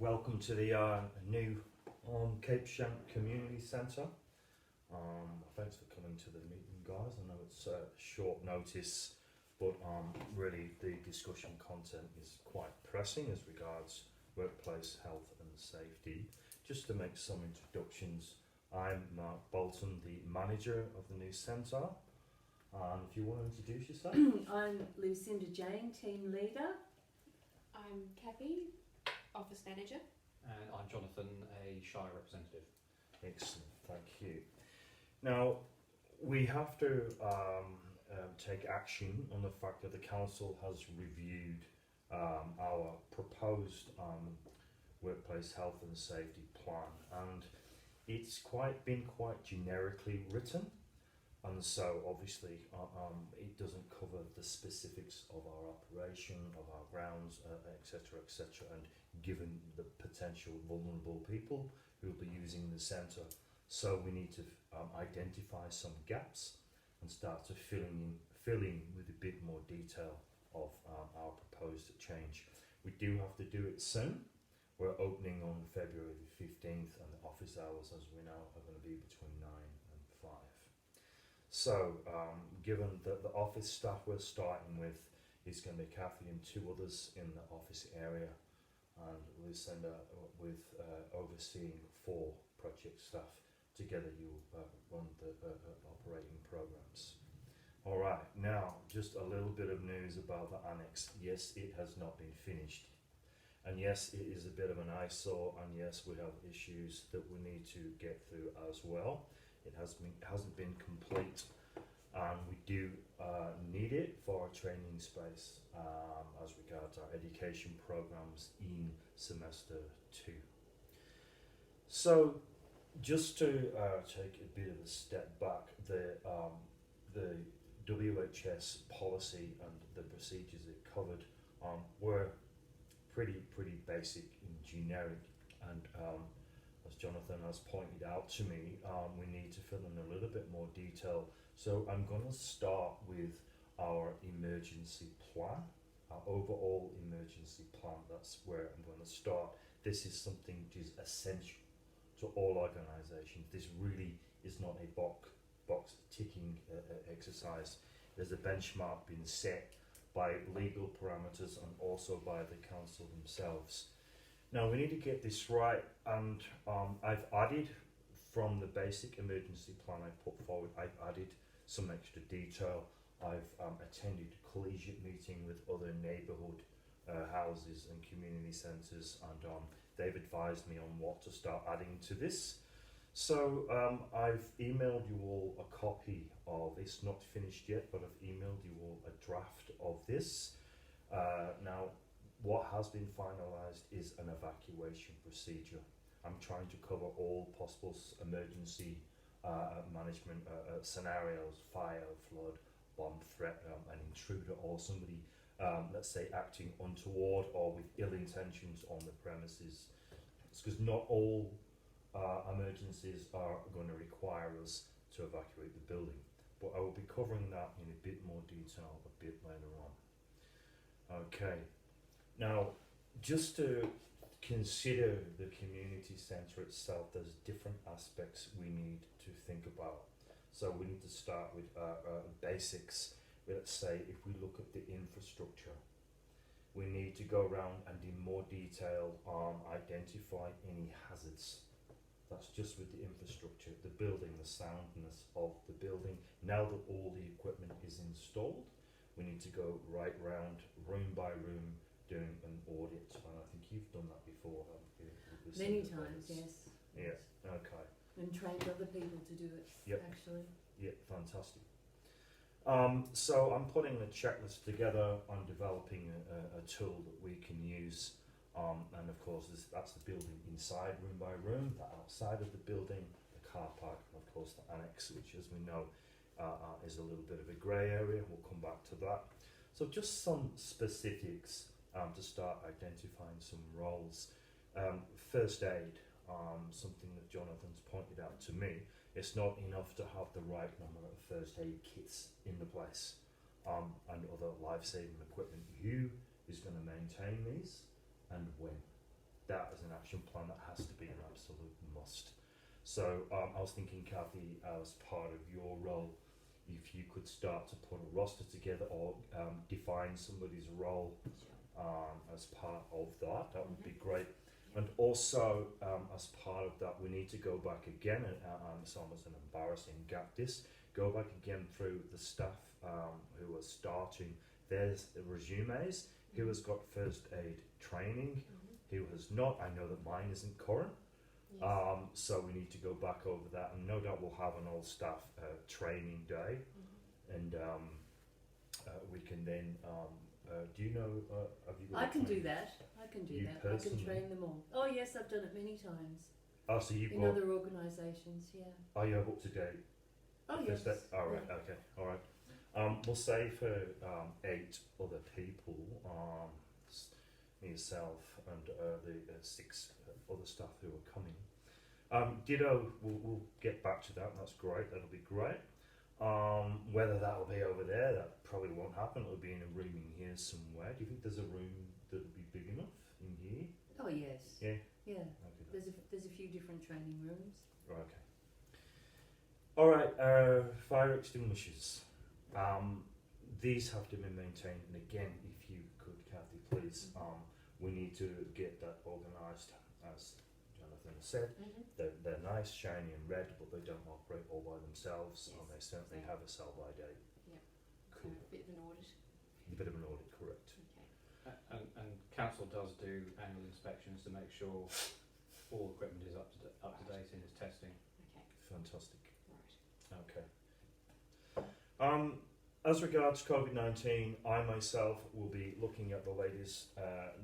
welcome to the new Cape Shank Community Centre. Thanks for coming to the meeting, guys. I know it's short notice, but really the discussion content is quite pressing as regards workplace health and safety. Just to make some introductions, I'm Mark Bolton, the manager of the new centre. If you want to introduce yourself. I'm Lucinda Jane, team leader. I'm Kathy, office manager. And I'm Jonathan, a Shire representative. Excellent, thank you. Now, we have to take action on the fact that the council has reviewed our proposed workplace health and safety plan, and it's been quite generically written, and so obviously it doesn't cover the specifics of our operation, of our grounds, etc., etc. And given the potential vulnerable people who will be using the centre, so we need to identify some gaps and start to fill in with a bit more detail of our proposed change. We do have to do it soon. We're opening on February the 15th, and the office hours, as we know, are going to be between 9 and 5. So, given that the office staff we're starting with is going to be Kathy and 2 others in the office area, and Lucinda with overseeing 4 project staff. Together you run the operating programs. Alright, now just a little bit of news about the annex. Yes, it has not been finished. And yes, it is a bit of an eyesore, and yes, we have issues that we need to get through as well. It hasn't been complete, and we do need it for our training space as regards our education programs in semester 2. So, just to take a bit of a step back, the WHS policy and the procedures it covered were pretty basic and generic, and as Jonathan has pointed out to me, we need to fill in a little bit more detail. So I'm going to start with our emergency plan, our overall emergency plan. That's where I'm going to start. This is something which is essential to all organisations. This really is not a box ticking exercise. There's a benchmark being set by legal parameters and also by the council themselves. Now we need to get this right, and I've added from the basic emergency plan I put forward, I've added some extra detail. I've attended a collegiate meeting with other neighbourhood houses and community centres, and they've advised me on what to start adding to this. So I've emailed you all a copy of, it's not finished yet, but I've emailed you all a draft of this. Now, what has been finalised is an evacuation procedure. I'm trying to cover all possible emergency management scenarios: fire, flood, bomb threat, an intruder, or somebody, let's say, acting untoward or with ill intentions on the premises. It's because not all emergencies are going to require us to evacuate the building, but I will be covering that in a bit more detail a bit later on. Okay, now just to consider the community centre itself, there's different aspects we need to think about. So we need to start with basics. Let's say if we look at the infrastructure, we need to go around and in more detail identify any hazards. That's just with the infrastructure, the building, the soundness of the building. Now that all the equipment is installed, we need to go right round, room by room, doing an audit. And I think you've done that before, haven't you? Many times, yes. Yeah, okay. And trained other people to do it, Yep. actually. Yeah, fantastic. So I'm putting a checklist together. I'm developing a tool that we can use. And of course, that's the building inside, room by room, the outside of the building, the car park, and of course the annex, which, as we know, is a little bit of a grey area. We'll come back to that. So just some specifics to start identifying some roles. First aid, something that Jonathan's pointed out to me. It's not enough to have the right number of first aid kits in the place and other life-saving equipment. Who is going to maintain these and when? that as an action plan, that has to be an absolute must. So I was thinking, Kathy, as part of your role, if you could start to put a roster together or define somebody's role as part of that, that would be great. And also, as part of that, we need to go back again, and it's almost an embarrassing gap, go back again through the staff who are starting their resumes, who has got first aid training, who has not. I know that mine isn't current. Yes. So we need to go back over that, and no doubt we'll have an all staff training day, and we can then. Do you know? Have you got? I can do that. I can do You that. I can personally? train them all. Oh yes, I've done it many times Oh, so you've in got. other organisations. Yeah. Are you up to date? Oh First yes. aid? All right. Yeah. Okay. All right. We'll say for 8 other people, yourself and the 6 other staff who are coming. Ditto, we'll get back to that. That's great. That'll be great. Whether that will be over there, that probably won't happen. It'll be in a room in here somewhere. Do you think there's a room that'll be big enough in here? Oh yes. Yeah. Yeah. Okay. There's a few different training rooms. Right, okay. All right. Fire extinguishers. These have to be maintained, and again, if you could, Kathy, please. We need to get that organised, as Jonathan said. They're nice, shiny and red, but they don't operate all by themselves, and they certainly have a sell-by date. Yep. Cool. A bit of an audit. A bit of an audit, correct. Okay. And council does do annual inspections to make sure all equipment is up to date in its testing. Okay. Fantastic. Right. Okay. As regards COVID-19, I myself will be looking at the latest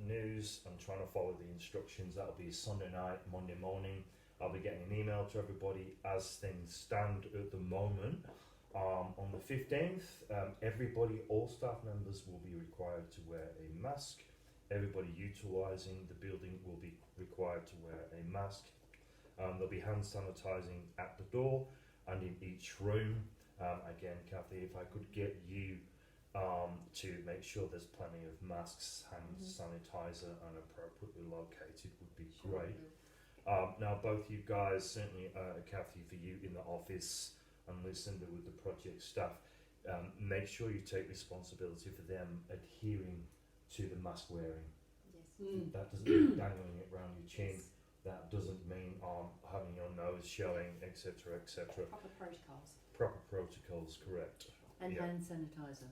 news and trying to follow the instructions. That'll be Sunday night, Monday morning. I'll be getting an email to everybody as things stand at the moment. On the 15th, everybody, all staff members will be required to wear a mask. Everybody utilising the building will be required to wear a mask. There'll be hand sanitising at the door and in each room. Again, Kathy, if I could get you to make sure there's plenty of masks, hand sanitizer, and appropriately located would be great. Now, both you guys, certainly Kathy, for you in the office, and Lucinda with the project staff, make sure you take responsibility for them adhering to the mask wearing. Yes. That doesn't mean dangling it around your chin. Yes. That doesn't mean having your nose showing, etc., etc. Proper protocols. Proper protocols, correct. And Yeah. hand sanitizer.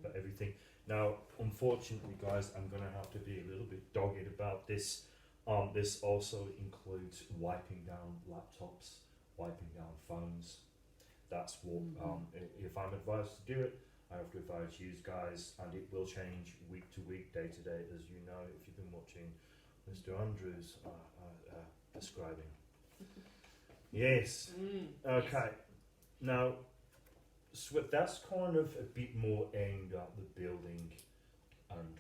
But everything. Now, unfortunately, guys, I'm going to have to be a little bit dogged about this. This also includes wiping down laptops, wiping down phones. That's what, if I'm advised to do it, I have to advise you guys, and it will change week to week, day to day, as you know, if you've been watching Mr. Andrews describing. Yes. Okay. Now, so that's kind of a bit more aimed at the building and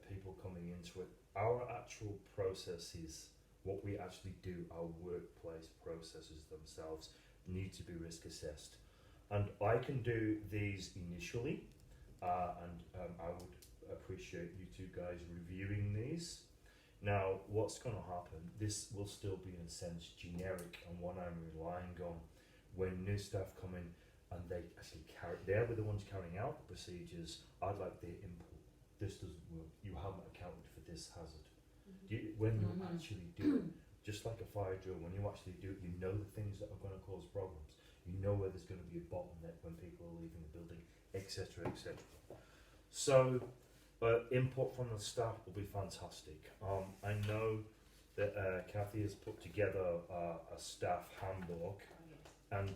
people coming into it. Our actual processes, what we actually do, our workplace processes themselves, need to be risk assessed. And I can do these initially, and I would appreciate you two guys reviewing these. Now, what's going to happen, this will still be in a sense generic, and what I'm relying on when new staff come in and they actually they're the ones carrying out the procedures, I'd like their input. This doesn't work, you haven't accounted for this hazard. When you actually do it, just like a fire drill, when you actually do it, you know the things that are going to cause problems. You know where there's going to be a bottleneck when people are leaving the building, etc., etc. So, input from the staff will be fantastic. I know that Kathy has put together a staff handbook, and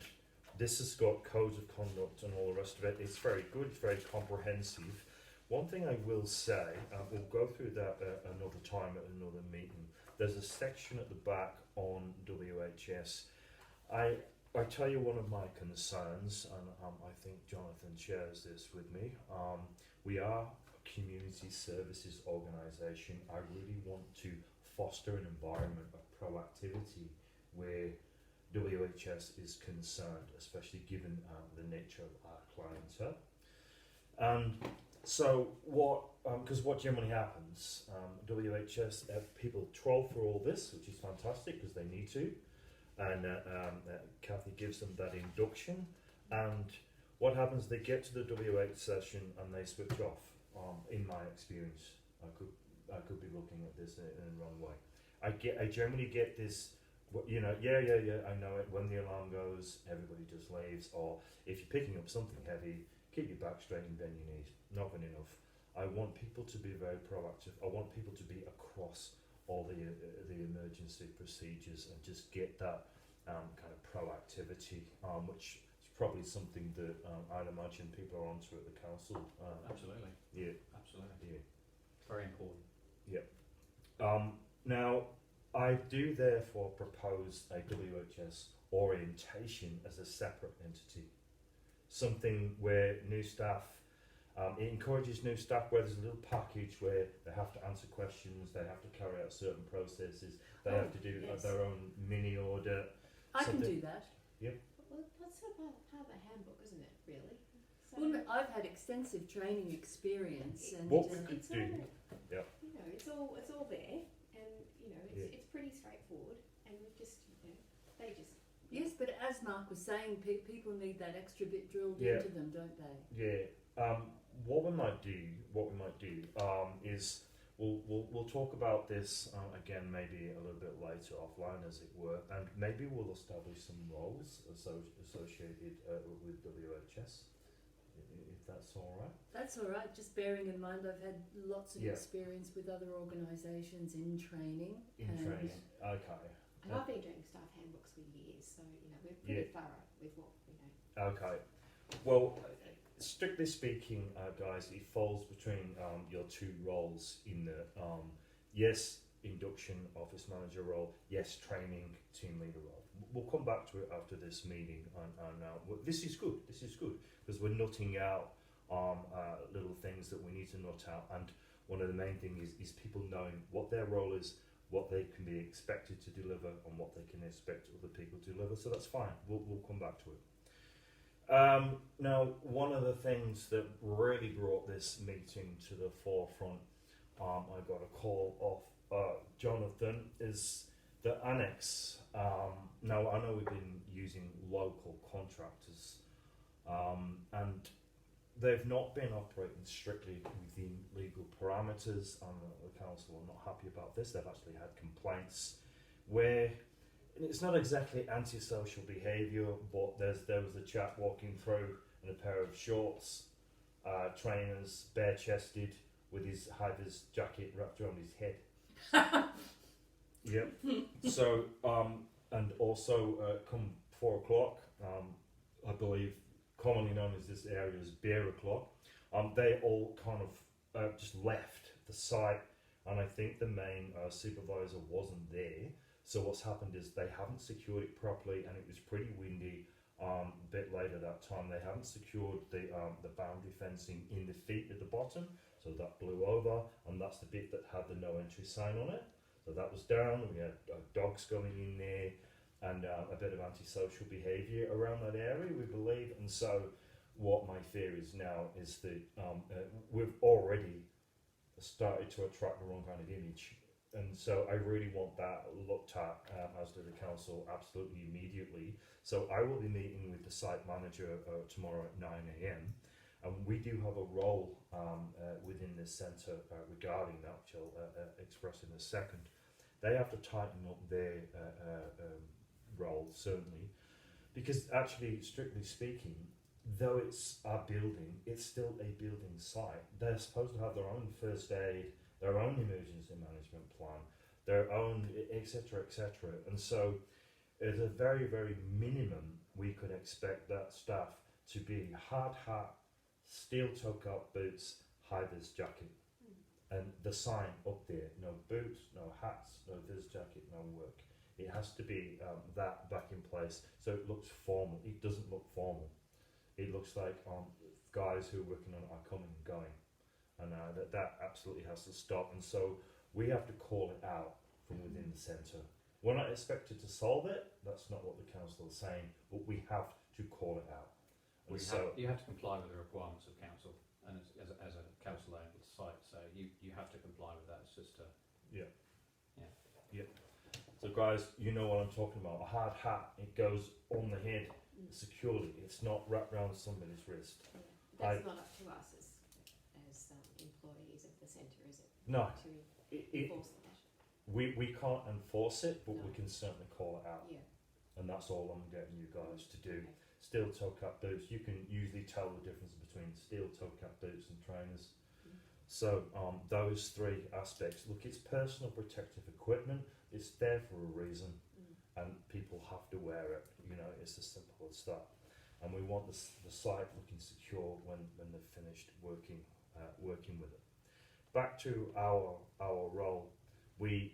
this has got codes of conduct and all the rest of it. It's very good, it's very comprehensive. One thing I will say, we'll go through that another time at another meeting. There's a section at the back on WHS. I tell you one of my concerns, and I think Jonathan shares this with me. We are a community services organisation. I really want to foster an environment of proactivity where WHS is concerned, especially given the nature of our clientele. And So what? Because what generally happens, WHS people troll for all this, which is fantastic because they need to, and Kathy gives them that induction, and what happens? They get to the WH session and they switch off. In my experience, I could be looking at this in the wrong way. I generally get this. You know, yeah, I know it. When the alarm goes, everybody just leaves. Or if you're picking up something heavy, keep your back straight and bend your knees. Not been enough. I want people to be very proactive. I want people to be across all the emergency procedures and just get that kind of proactivity, which is probably something that I'd imagine people are onto at the council. Absolutely. Yeah. Absolutely. Yeah. Very important. Now, I do therefore propose a WHS orientation as a separate entity. Something where new staff, it encourages new staff where there's a little package where they have to answer questions, they have to carry out certain processes, they have to do yes. their own mini audit. I can something- do that. Well, that's sort of part of the handbook, isn't it? Really. So Well, I've had extensive training experience, and What we could it's do, all, yeah. You know, it's all there, and you know, Yeah. it's pretty straightforward, and we've just, you know, they just. yes, but as Mark was saying, people need that extra bit drilled Yeah. into them, don't they? Yeah. What we might do is we'll talk about this again maybe a little bit later offline, as it were, and maybe we'll establish some roles associated with WHS, if that's all right. That's all right. Just bearing in mind, I've had lots of Yeah. experience with other organisations in training. In and training, okay. And I've been doing staff handbooks for years, so you know we're pretty thorough with what we know. Okay. Well, strictly speaking, guys, it falls between your two roles in the yes, induction office manager role, yes, training team leader role. We'll come back to it after this meeting, and this is good. This is good because we're nutting out little things that we need to nut out, and one of the main things is people knowing what their role is, what they can be expected to deliver, and what they can expect other people to deliver. So that's fine. We'll come back to it. Now, one of the things that really brought this meeting to the forefront, I got a call off Jonathan, is the annex. Now, I know we've been using local contractors, and they've not been operating strictly within legal parameters, and the council are not happy about this. They've actually had complaints where it's not exactly antisocial behaviour, but there was a chap walking through in a pair of shorts, trainers, bare-chested, with his high-vis jacket wrapped around his head. Yep. So, and also come 4 o'clock, I believe, commonly known as this area as beer o'clock, they all kind of just left the site, and I think the main supervisor wasn't there. So what's happened is they haven't secured it properly, and it was pretty windy. A bit later that time, they haven't secured the boundary fencing in the feet at the bottom, so that blew over, and that's the bit that had the no entry sign on it. So that was down. We had dogs going in there, and a bit of antisocial behaviour around that area, we believe. And so, what my fear is now is that we've already started to attract the wrong kind of image. And so I really want that looked at, as do the council, absolutely immediately. So I will be meeting with the site manager tomorrow at 9 a.m. And we do have a role within this centre regarding that, which I'll express in a second. They have to tighten up their role, certainly, because actually, strictly speaking, though it's a building, it's still a building site. They're supposed to have their own first aid, their own emergency management plan, their own etc. etc. And so, at a very, very minimum, we could expect that staff to be hard hat, steel toe-cap boots, high-vis jacket, and the sign up there: no boots, no hats, no vis jacket, no work. It has to be that back in place, so it looks formal. It doesn't look formal. It looks like guys who are working on it are coming and going. And that absolutely has to stop. And so we have to call it out from within the centre. We're not expected to solve it. That's not what the council is saying. But we have to call it out. And You have to comply with the requirements of council, and as a council owned site, so you have to comply with that. It's just a So guys, you know what I'm talking about. A hard hat, it goes on the head securely. It's not wrapped around somebody's wrist. Yeah. That's not up to us as employees of the centre, is it? No, To it, enforce that. we can't enforce it, but we No. can certainly call it out. Yeah. And that's all I'm getting you guys to do. Okay. Steel toe cap boots, you can usually tell the difference between steel toe cap boots and trainers. So those three aspects. Look, it's personal protective equipment. It's there for a reason, and people have to wear it. You know, it's as simple as that. And we want the site looking secure when they've finished working with it. Back to our role, we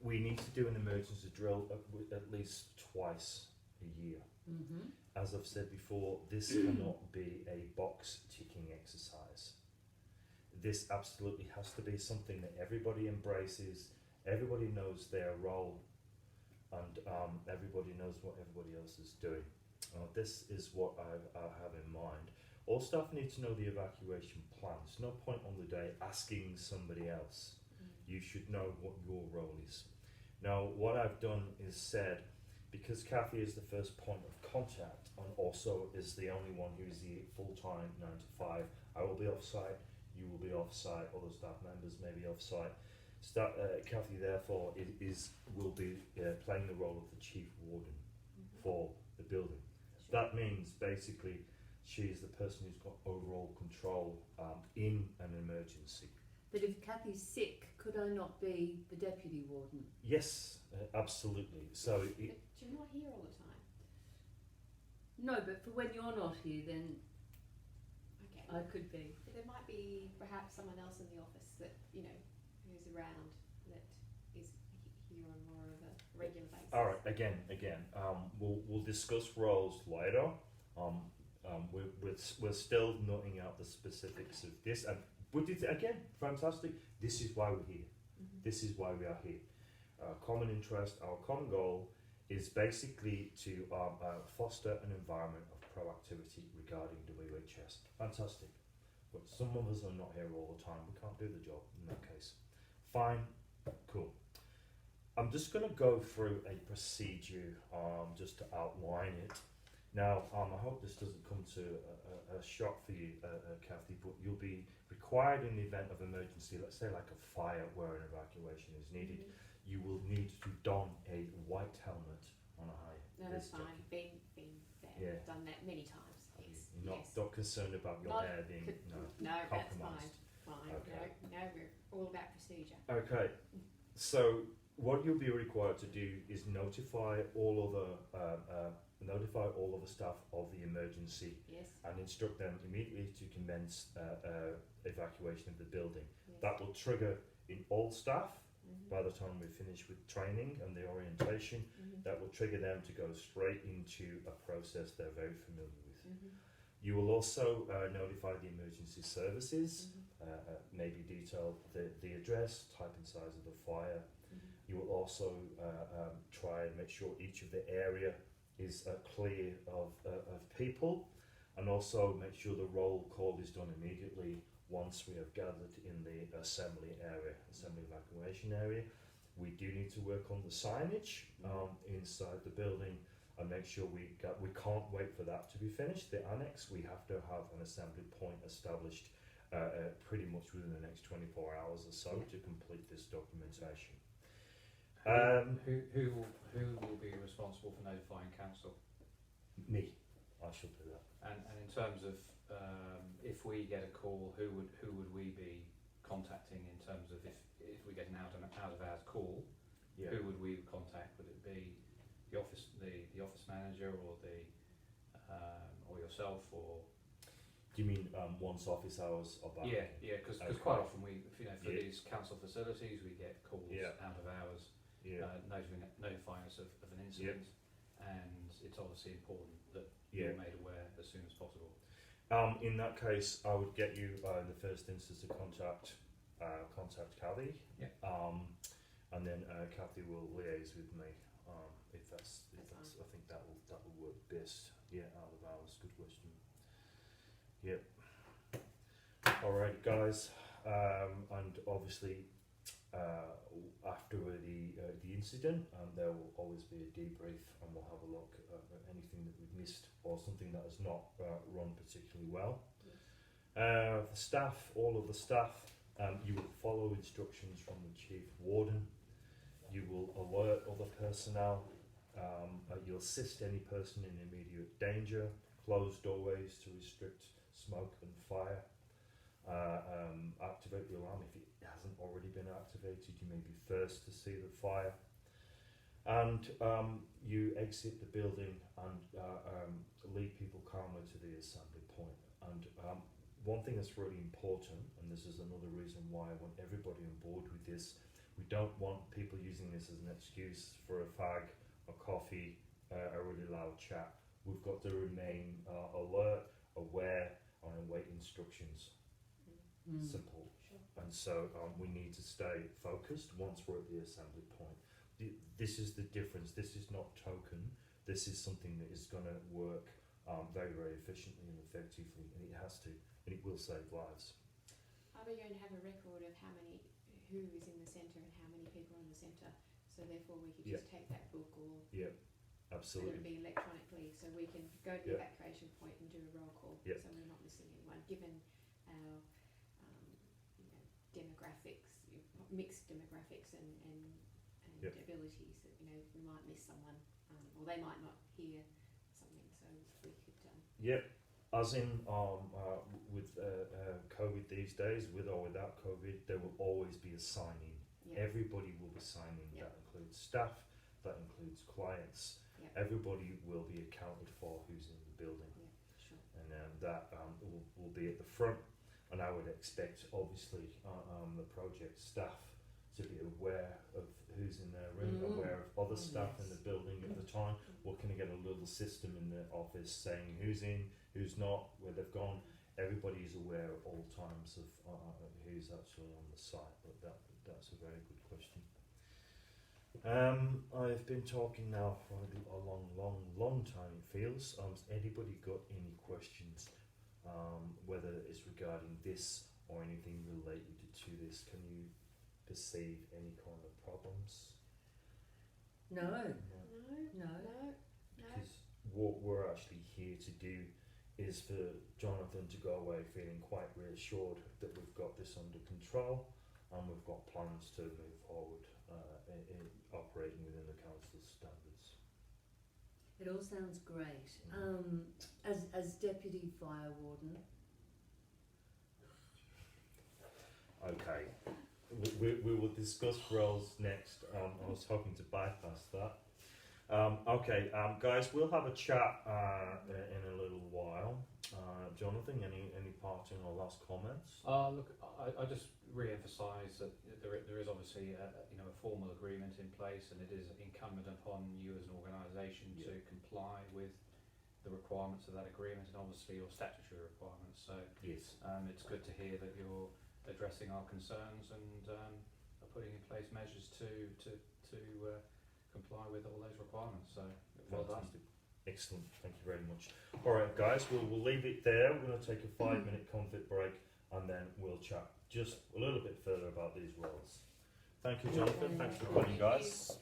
need to do an emergency drill at least twice a year. Mm-hmm. As I've said before, this cannot be a box ticking exercise. This absolutely has to be something that everybody embraces, everybody knows their role, and everybody knows what everybody else is doing. This is what I have in mind. All staff need to know the evacuation plan. There's no point on the day asking somebody else. You should know what your role is. Now, what I've done is said, because Kathy is the first point of contact and also is the only one who is the full-time 9 to 5, I will be off-site, you will be off-site, other staff members may be off-site. Kathy, therefore, will be playing the role of the chief warden for the building. Sure. That means, basically, she is the person who's got overall control in an emergency. But if Kathy's sick, could I not be the deputy warden? Yes, absolutely. So But you're not here all the time. No, but for when you're not here, then Okay. I could be. But there might be perhaps someone else in the office that, who's around that is here on more of a regular basis. all right, again, we'll discuss roles later. We're still nutting out the specifics of this, and again, fantastic. This is why we're here. This is why we are here. Our common interest, our common goal is basically to foster an environment of proactivity regarding WHS. Fantastic. But some of us are not here all the time. We can't do the job in that case. Fine, cool. I'm just going to go through a procedure just to outline it. Now, I hope this doesn't come to a shock for you, Kathy, but you'll be required in the event of emergency, let's say like a fire where an evacuation is needed, you will need to don a white helmet on a high No, that's vis fine. jacket. Been there. Yeah. Done that many times. Yes. You're Yes. not concerned about your Not hair being No, that's fine. compromised. Fine. Okay. No, we're all about procedure. Okay, so what you'll be required to do is notify all other staff of the emergency Yes. and instruct them immediately to commence evacuation of the building. Yes. That will trigger in all staff Mhm. by the time we finish with training and the orientation. Mhm. That will trigger them to go straight into a process they're very familiar with. Mhm. You will also notify the emergency services, Mhm. maybe detail the address, type and size of the fire. Mhm. You will also try and make sure each of the area is clear of people, and also make sure the roll call is done immediately once we have gathered in the assembly evacuation area. We do need to work on the signage inside the building and make sure we can't wait for that to be finished. The annex, we have to have an assembly point established pretty much within the next 24 hours or so Yeah. to complete this documentation. Who will be responsible for notifying council? Me, I shall do that. And in terms of if we get a call, who would we be contacting in terms of if we get an out of hours call? Yeah. Who would we contact? Would it be the office manager or or yourself or? Do you mean once office hours are back? Yeah, because Okay. quite often we, for Yeah. these council facilities, we get calls Yeah. out of hours, Yeah. notifying us of an incident, and it's obviously important that Yeah. you're made aware as soon as possible. In that case, I would get you in the first instance to contact Kathy. Yeah. And then Kathy will liaise with me if that's That's I think that will work best. Yeah, out of hours. Good question. Yep. Alright, guys, and obviously after the incident, there will always be a debrief, and we'll have a look at anything that we've missed or something that has not run particularly well. The staff, all of the staff, you will follow instructions from the Chief Warden. You will alert other personnel. You'll assist any person in immediate danger. Close doorways to restrict smoke and fire. Activate the alarm if it hasn't already been activated. You may be first to see the fire. And you exit the building and lead people calmly to the assembly point. And one thing that's really important, and this is another reason why I want everybody on board with this, we don't want people using this as an excuse for a fag, a coffee, a really loud chat. We've got to remain alert, aware, and await instructions. Simple. Sure. And so we need to stay focused once we're at the assembly point. This is the difference. This is not token. This is something that is going to work very, very efficiently and effectively, and it has to, and it will save lives. Are we going to have a record of who is in the centre and how many people are in the centre? So therefore we could just take that book, or Absolutely. it'll be electronically, so we can go to the evacuation point and do a roll call. So we're not missing anyone, given our demographics, mixed demographics and abilities. That we might miss someone, or they might not hear something. So we could. As in with COVID these days, with or without COVID, there will always be a sign-in. Everybody will be signing. That includes staff. That includes clients. Everybody will be accounted for who's in the building. Sure. And that will be at the front. And I would expect, obviously, the project staff to be aware of who's in their room, aware of other staff in the building at the time. We're going to get a little system in the office saying who's in, who's not, where they've gone. Everybody is aware at all times of who's actually on the site. But that's a very good question. I've been talking now for a long time, it feels. Has anybody got any questions? Whether it's regarding this or anything related to this, can you perceive any kind of problems? No. Because what we're actually here to do is for Jonathan to go away feeling quite reassured that we've got this under control and we've got plans to move forward in operating within the council's standards. It all sounds great. As Deputy Fire Warden. Okay, we will discuss roles next. I was hoping to bypass that. Okay, guys, we'll have a chat in a little while. Jonathan, any parting or last comments? Look, I just re-emphasise that there is obviously a formal agreement in place, and it is incumbent upon you as an organisation to comply with the requirements of that agreement, and obviously your statutory requirements. So Yes. It's good to hear that you're addressing our concerns and are putting in place measures to comply with all those requirements. So well done. Fantastic. Excellent, thank you very much. Alright guys, we'll leave it there. We're going to take a 5-minute confit break and then we'll chat just a little bit further about these roles. Thank you, Jonathan. Thanks for coming, guys.